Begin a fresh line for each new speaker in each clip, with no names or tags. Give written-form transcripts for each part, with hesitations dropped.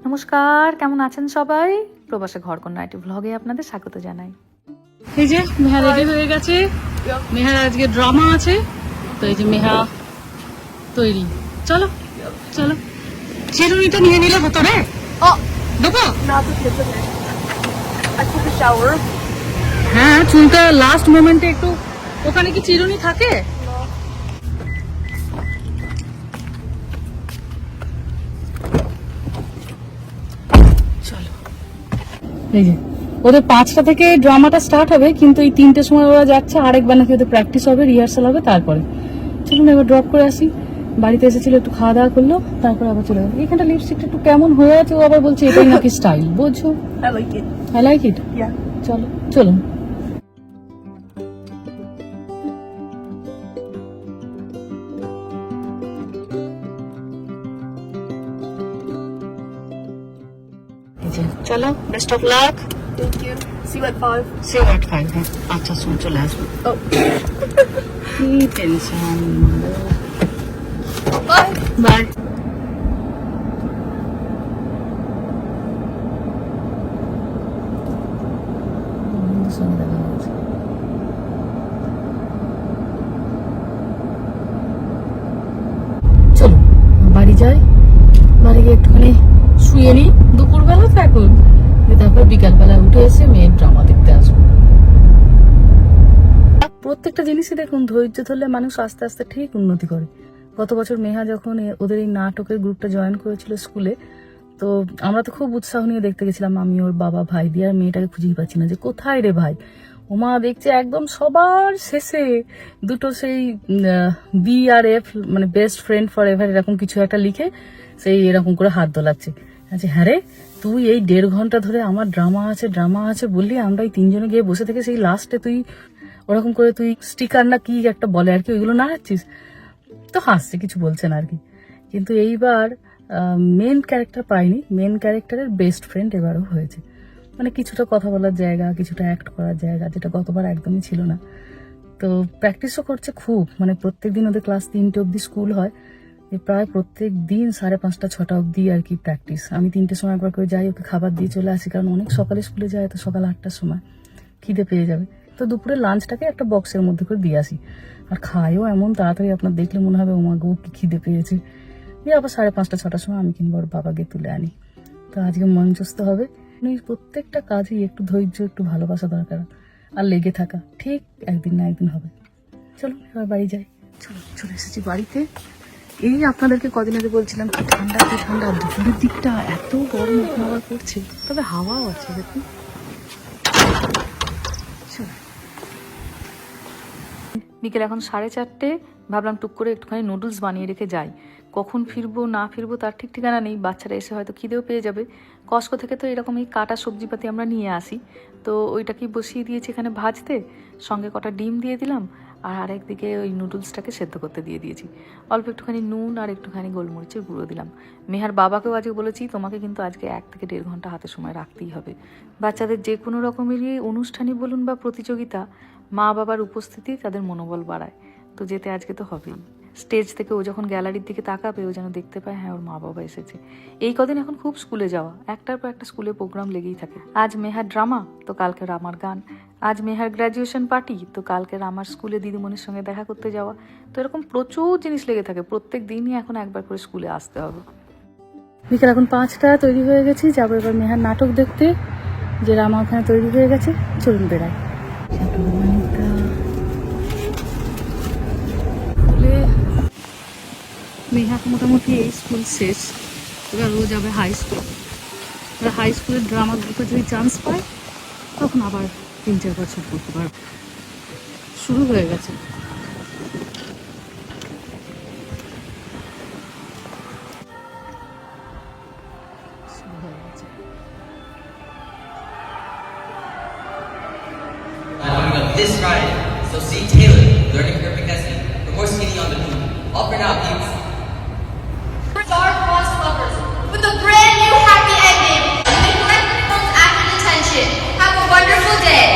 নমস্কার, কেমন আছেন সবাই? প্রবাসে ঘরকন্যা আইটি ভ্লগে আপনাদের স্বাগত জানাই।
এই যে মেহা রেডি হয়ে গেছে, মেহার আজকে ড্রামা আছে, তো এই যে মেহা তৈরি। চলো চলো, চিরুনিটা নিয়ে নিলে ভেতরে দেবো। হ্যাঁ, চুলটা লাস্ট মোমেন্টে একটু, ওখানে কি চিরুনি থাকে? চলো, এই যে ওদের 5টা থেকে ড্রামাটা স্টার্ট হবে, কিন্তু এই 3টের সময় ওরা যাচ্ছে, আরেকবার নাকি ওদের প্র্যাকটিস হবে, রিহার্সাল হবে, তারপরে চলুন এবার ড্রপ করে আসি। বাড়িতে এসেছিল, একটু খাওয়া দাওয়া করলো, তারপরে আবার চলে গেল। এখানটা লিপস্টিকটা একটু কেমন হয়ে আছে, ও আবার বলছে এটাই নাকি স্টাইল, বুঝছো? I like it. চলো চলুন। চলো, best of luck.
Thank you. See you at 5.
See you at 5. হ্যাঁ, 5টার সময় চলে আসবো। কি টেনশন।
Bye.
বাই। চলো বাড়ি যাই, বাড়ি গিয়ে একটুখানি শুয়ে নিই, দুপুরবেলা তো এখন, তারপর বিকালবেলা উঠে এসে মেয়ের ড্রামা দেখতে আসবো। প্রত্যেকটা জিনিসই দেখুন, ধৈর্য ধরলে মানুষ আস্তে আস্তে ঠিক উন্নতি করে। গত বছর মেহা যখন ওদের এই নাটকের গ্রুপটা জয়েন করেছিল স্কুলে, তো আমরা তো খুব উৎসাহ নিয়ে দেখতে গেছিলাম, আমি, ওর বাবা, ভাই দিয়ে, আর মেয়েটাকে খুঁজেই পাচ্ছি না যে কোথায় রে ভাই। ওমা দেখছে একদম সবার শেষে দুটো সেই BRF, মানে বেস্ট ফ্রেন্ড ফর এভার, এরকম কিছু একটা লিখে সেই এরকম করে হাত দোলাচ্ছে। আচ্ছা হ্যাঁ রে, তুই এই 1.5 ঘন্টা ধরে আমার ড্রামা আছে বললি, আমরা এই 3 জনে গিয়ে বসে থেকে সেই লাস্টে তুই ওরকম করে তুই স্টিকার না কি একটা বলে আর কি, ওইগুলো নাড়াচ্ছিস। তো হাসছে, কিছু বলছে না আর কি। কিন্তু এইবার মেন ক্যারেক্টার পাইনি, মেন ক্যারেক্টারের বেস্ট ফ্রেন্ড এবারও হয়েছে। মানে কিছুটা কথা বলার জায়গা, কিছুটা অ্যাক্ট করার জায়গা, যেটা গতবার একদমই ছিল না। তো প্র্যাকটিসও করছে খুব, মানে প্রত্যেকদিন ওদের ক্লাস 3টে অবধি স্কুল হয়, প্রায় প্রত্যেক দিন 5:30 6টা অবধি আর কি প্র্যাকটিস। আমি 3টের সময় একবার করে যাই, ওকে খাবার দিয়ে চলে আসি, কারণ অনেক সকালে স্কুলে যায়, তো সকাল 8টার সময় খিদে পেয়ে যাবে। তো দুপুরে লাঞ্চটাকে একটা বক্সের মধ্যে করে দিয়ে আসি, আর খায়ও এমন তাড়াতাড়ি, আপনার দেখলে মনে হবে ওমা গো কি খিদে পেয়েছে। দিয়ে আবার 5:30 6টার সময় আমি কিংবা ওর বাবাকে তুলে আনি। তো আজকে মঞ্চস্থ হবে। প্রত্যেকটা কাজেই একটু ধৈর্য, একটু ভালোবাসা দরকার, আর লেগে থাকা, ঠিক একদিন না একদিন হবে। চলো এবার বাড়ি যাই। চলে এসেছি বাড়িতে। এই আপনাদেরকে কদিন আগে বলছিলাম কি ঠান্ডা, দুপুরের দিকটা এত গরম এখন আবার করছে, তবে হাওয়াও আছে দেখুন।
বিকেল এখন 4:30, ভাবলাম টুক করে একটুখানি নুডলস বানিয়ে রেখে যাই। কখন ফিরবো না ফিরবো তার ঠিক ঠিকানা নেই, বাচ্চারা এসে হয়তো খিদেও পেয়ে যাবে। কস্কো থেকে তো এরকম এই কাটা সবজিপাতি আমরা নিয়ে আসি, তো ওইটাকেই বসিয়ে দিয়েছি এখানে ভাজতে, সঙ্গে কটা ডিম দিয়ে দিলাম, আর আরেকদিকে ওই নুডলসটাকে সেদ্ধ করতে দিয়ে দিয়েছি। অল্প একটুখানি নুন আর একটুখানি গোলমরিচের গুঁড়ো দিলাম। মেহার বাবাকেও আজকে বলেছি, তোমাকে কিন্তু আজকে 1 থেকে 1.5 ঘন্টা হাতে সময় রাখতেই হবে। বাচ্চাদের যে কোনো রকমেরই অনুষ্ঠানই বলুন বা প্রতিযোগিতা, মা বাবার উপস্থিতি তাদের মনোবল বাড়ায়। তো যেতে আজকে তো হবেই। স্টেজ থেকে ও যখন গ্যালারির দিকে তাকাবে, ও যেন দেখতে পায় হ্যাঁ ওর মা বাবা এসেছে। এই কদিন এখন খুব স্কুলে যাওয়া, একটার পর একটা স্কুলে প্রোগ্রাম লেগেই থাকে। আজ মেহার ড্রামা, তো কালকে রামার গান। আজ মেহার গ্র্যাজুয়েশন পার্টি, তো কালকে রামার স্কুলে দিদিমণির সঙ্গে দেখা করতে যাওয়া। তো এরকম প্রচুর জিনিস লেগে থাকে, প্রত্যেক দিনই এখন একবার করে স্কুলে আসতে হবে।
বিকেল এখন 5টা, তৈরি হয়ে গেছি, যাবো এবার মেহার নাটক দেখতে। যে রামা ওখানে তৈরি হয়ে গেছে, চলুন বেড়াই। মেহা মোটামুটি এই স্কুল শেষ, এবার ও যাবে হাই স্কুল। হাই স্কুলের ড্রামা গ্রুপে যদি চান্স পায়, তখন আবার 3-4 বছর পড়তে পারবে। শুরু হয়ে গেছে।
This Friday, so see Taylor, learning her Picasso, for more skinny on the moon. All for now, peeps.
Star Cross lovers with a brand new happy ending. The correct films after detention. Have a wonderful day.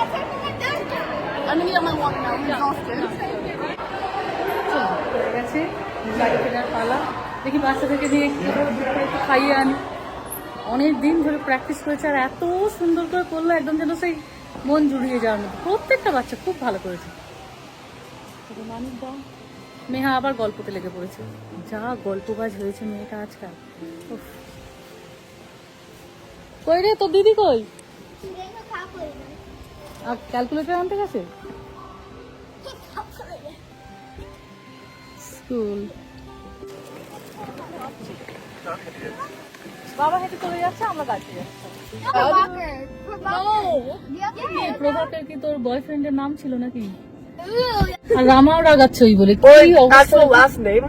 I'm gonna get my water now. I'm exhausted.
হয়ে গেছে বাড়ি ফেরার পালা। দেখি বাচ্চাদেরকে নিয়ে একটু একটু খাইয়ে আনি। অনেক দিন ধরে প্র্যাকটিস করেছে আর এত সুন্দর করে করলো, একদম যেন সেই মন জুড়িয়ে যাওয়ার মতো। প্রত্যেকটা বাচ্চা খুব ভালো করেছে। মানিক দা মেহা আবার গল্পতে লেগে পড়েছে। যা গল্পবাজ হয়েছে মেয়েটা আজকাল। উফ। কই রে তোর দিদি কই? আর ক্যালকুলেটর আনতে গেছে স্কুল। বাবা হেঁটে চলে যাচ্ছে, আমরা গাড়িতে যাচ্ছি। প্রভাকের কি তোর বয়ফ্রেন্ডের নাম ছিল নাকি? আর রামাও রাগাচ্ছে ওই বলে। কি অবস্থা?
Actual last name?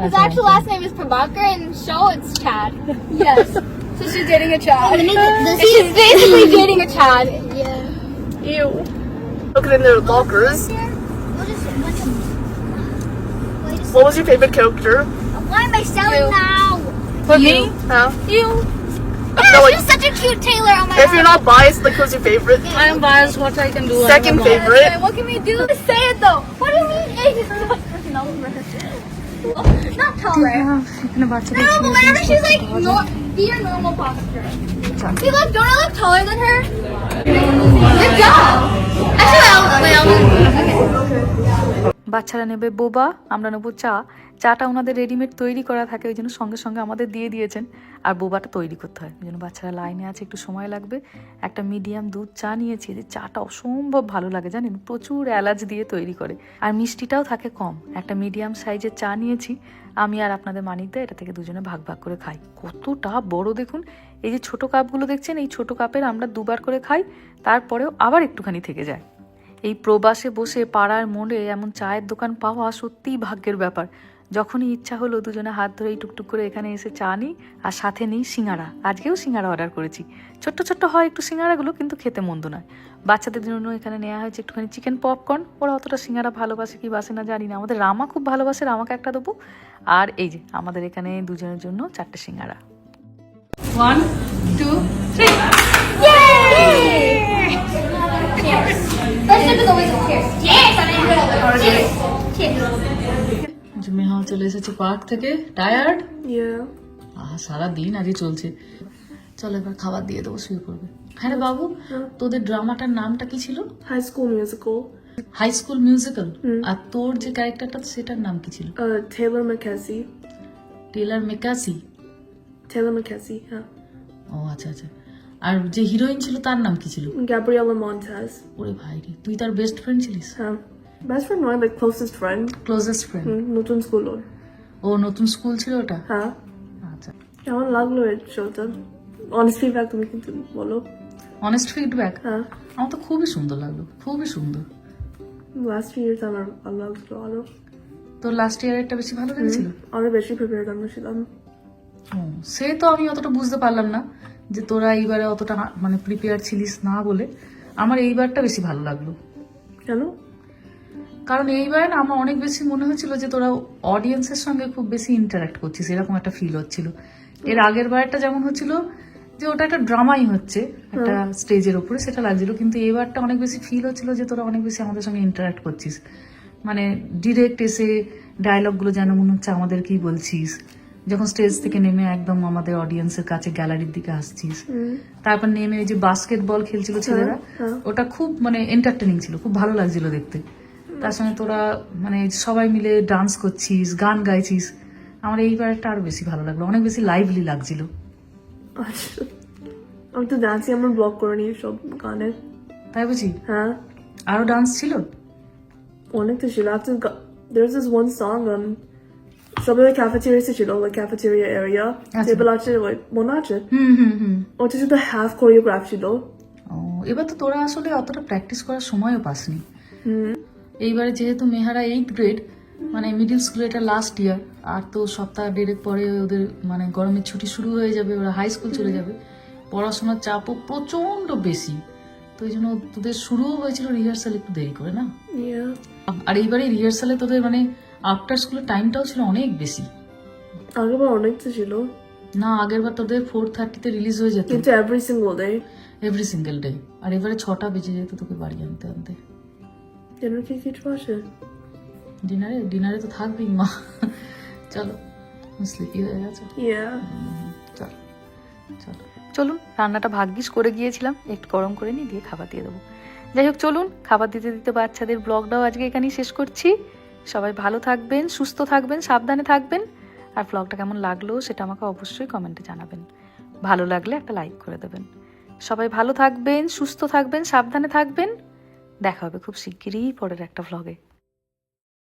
His actual last name is Prabhakar, and in the show it's Chad.
Yes. So she's dating a Chad.
She's basically dating a Chad. Yeah.
Ew. Looking in their lockers. What was your favorite character?
Why am I selling now?
Me? Huh?
You.
No, like,
She's such a cute Taylor. Oh my
if you're not biased, like who's your favorite?
I am biased. What I can do?
Second favorite?
What can we do? Say it though. What do you mean? Not taller.
এখানে বাচ্চাদের
No, but whenever she's like, be your normal posture. See, look, don't I look taller than her? Good job. Actually,
বাচ্চারা নেবে বোবা, আমরা নেবো চা। চাটা ওনাদের রেডিমেড তৈরি করা থাকে, ওই জন্য সঙ্গে সঙ্গে আমাদের দিয়ে দিয়েছেন। আর বোবাটা তৈরি করতে হয়, ওই জন্য বাচ্চারা লাইনে আছে, একটু সময় লাগবে। একটা মিডিয়াম দুধ চা নিয়েছি, এদের চাটা অসম্ভব ভালো লাগে জানেন, প্রচুর এলাচ দিয়ে তৈরি করে। আর মিষ্টিটাও থাকে কম। একটা মিডিয়াম সাইজের চা নিয়েছি আমি আর আপনাদের মানিকদা, এটা থেকে দুজনে ভাগ ভাগ করে খাই। কতটা বড় দেখুন, এই যে ছোট কাপগুলো দেখছেন, এই ছোট কাপের আমরা দুবার করে খাই, তারপরেও আবার একটুখানি থেকে যায়। এই প্রবাসে বসে পাড়ার মোড়ে এমন চায়ের দোকান পাওয়া সত্যিই ভাগ্যের ব্যাপার। যখনই ইচ্ছা হলো দুজনে হাত ধরে টুকটুক করে এখানে এসে চা নিই, আর সাথে নিই সিঙ্গারা। আজকেও সিঙ্গারা অর্ডার করেছি। ছোট্ট ছোট্ট হয় একটু সিঙ্গারাগুলো, কিন্তু খেতে মন্দ নয়। বাচ্চাদের জন্য এখানে নেওয়া হয়েছে একটুখানি চিকেন পপকর্ন। ওরা অতটা সিঙ্গারা ভালোবাসে কি বাসে না জানি না। আমাদের রামা খুব ভালোবাসে, রামাকে একটা দেবো। আর এই যে আমাদের এখানে দুজনের জন্য 4টে সিঙ্গারা। 1 2 3
Cheers. Let's do the whistle. Cheers. Yes, I'm in the middle. Cheers. Cheers.
Meha চলে এসেছে পার্ক থেকে, টায়ার্ড।
Yeah.
সারাদিন আজই চলছে। চলো এবার খাবার দিয়ে দেবো, শুয়ে পড়বে। হ্যাঁ রে বাবু, তোদের ড্রামাটার নামটা কি ছিল?
High School Musical.
High School Musical. আর তোর যে ক্যারেক্টারটা সেটার নাম কি ছিল?
Taylor McKessie.
Taylor McKessie.
Taylor McKessie, yeah.
ও আচ্ছা আচ্ছা। আর যে হিরোইন ছিল তার নাম কি ছিল?
Gabriella Montez.
ওরে ভাই রে, তুই তার বেস্ট ফ্রেন্ড ছিলিস?
Best friend নয়, like closest friend.
Closest friend.
নতুন স্কুল।
ও নতুন স্কুল ছিল ওটা?
হ্যাঁ।
আচ্ছা।
কেমন লাগলো এই শোটা? অনেস্ট ফিডব্যাক তুমি কিন্তু বলো।
Honest feedback?
হ্যাঁ।
আমার তো খুবই সুন্দর লাগলো, খুবই সুন্দর।
লাস্ট ইয়ার আমার ভালো লাগলো আরো।
তোর লাস্ট ইয়ারেরটা বেশি ভালো লেগেছিল?
আরো বেশি প্রিপেয়ার্ড আমরা ছিলাম।
ও, সে তো আমি অতটা বুঝতে পারলাম না যে তোরা এইবারে অতটা মানে প্রিপেয়ার ছিলিস না বলে। আমার এইবারটা বেশি ভালো লাগলো।
কেন?
কারণ এইবারে না আমার অনেক বেশি মনে হচ্ছিল যে তোরা অডিয়েন্সের সঙ্গে খুব বেশি ইন্টারাক্ট করছিস, এরকম একটা ফিল হচ্ছিল। এর আগের বারটা যেমন হচ্ছিল যে ওটা একটা ড্রামাই হচ্ছে একটা স্টেজের উপরে, সেটা লাগছিল। কিন্তু এবারটা অনেক বেশি ফিল হচ্ছিল যে তোরা অনেক বেশি আমাদের সঙ্গে ইন্টারাক্ট করছিস, মানে ডিরেক্ট এসে ডায়লগগুলো যেন মনে হচ্ছে আমাদেরকেই বলছিস। যখন স্টেজ থেকে নেমে একদম আমাদের অডিয়েন্সের কাছে গ্যালারির দিকে আসছিস, তারপর নেমে ওই যে বাস্কেটবল খেলছিল ছেলেরা, ওটা খুব মানে এন্টারটেনিং ছিল, খুব ভালো লাগছিল দেখতে। তার সঙ্গে তোরা মানে সবাই মিলে ডান্স করছিস, গান গাইছিস। আমার এইবারটা আরো বেশি ভালো লাগলো, অনেক বেশি লাইভলি লাগছিল।
আচ্ছা, আমি তো ডান্সই আমার ব্লগ করে নিই সব গানে।
তাই বুঝি?
হ্যাঁ,
আরো ডান্স ছিল
অনেক তো ছিল। There's this one song সবাই ক্যাফেটেরিয়াতে ছিল, like ক্যাফেটেরিয়া এরিয়া, টেবিল আছে, মনে আছে? ওটা শুধু হাফ কোরিওগ্রাফ ছিল।
ও, এবার তো তোরা আসলে অতটা প্র্যাকটিস করার সময়ও পাসনি। এইবারে যেহেতু মেহারা 8th গ্রেড, মানে মিডিল স্কুলে এটা লাস্ট ইয়ার, আর তো সপ্তাহ দেড়েক পরে ওদের মানে গরমের ছুটি শুরু হয়ে যাবে, ওরা হাই স্কুল চলে যাবে। পড়াশোনার চাপও প্রচন্ড বেশি, তো এই জন্য তোদের শুরুও হয়েছিল রিহার্সাল একটু দেরি করে না? আর এইবারে রিহার্সালে তোদের মানে আফটার স্কুলের টাইমটাও ছিল অনেক বেশি।
আগেরবার অনেক তো ছিল
না, আগের বার তোদের 4:30-তে রিলিজ হয়ে যেত,
কিন্তু every single day.
Every single day. আর এবারে 6টা বেজে যেত তোকে বাড়ি আনতে আনতে।
Dinner কি কিছু আছে?
ডিনারে তো থাকবেই মা। চলো, স্লিপি হয়ে গেছে।
Yeah.
চলো চলো।
চলুন, রান্নাটা ভাগ্যিস করে গিয়েছিলাম, একটু গরম করে নিয়ে দিয়ে খাবার দিয়ে দেবো। যাই হোক, চলুন খাবার দিতে দিতে বাচ্চাদের ব্লগটাও আজকে এখানেই শেষ করছি। সবাই ভালো থাকবেন, সুস্থ থাকবেন, সাবধানে থাকবেন। আর ব্লগটা কেমন লাগলো সেটা আমাকে অবশ্যই কমেন্টে জানাবেন। ভালো লাগলে একটা লাইক করে দেবেন। সবাই ভালো থাকবেন, সুস্থ থাকবেন, সাবধানে থাকবেন। দেখা হবে খুব শিগগিরই পরের একটা ব্লগে।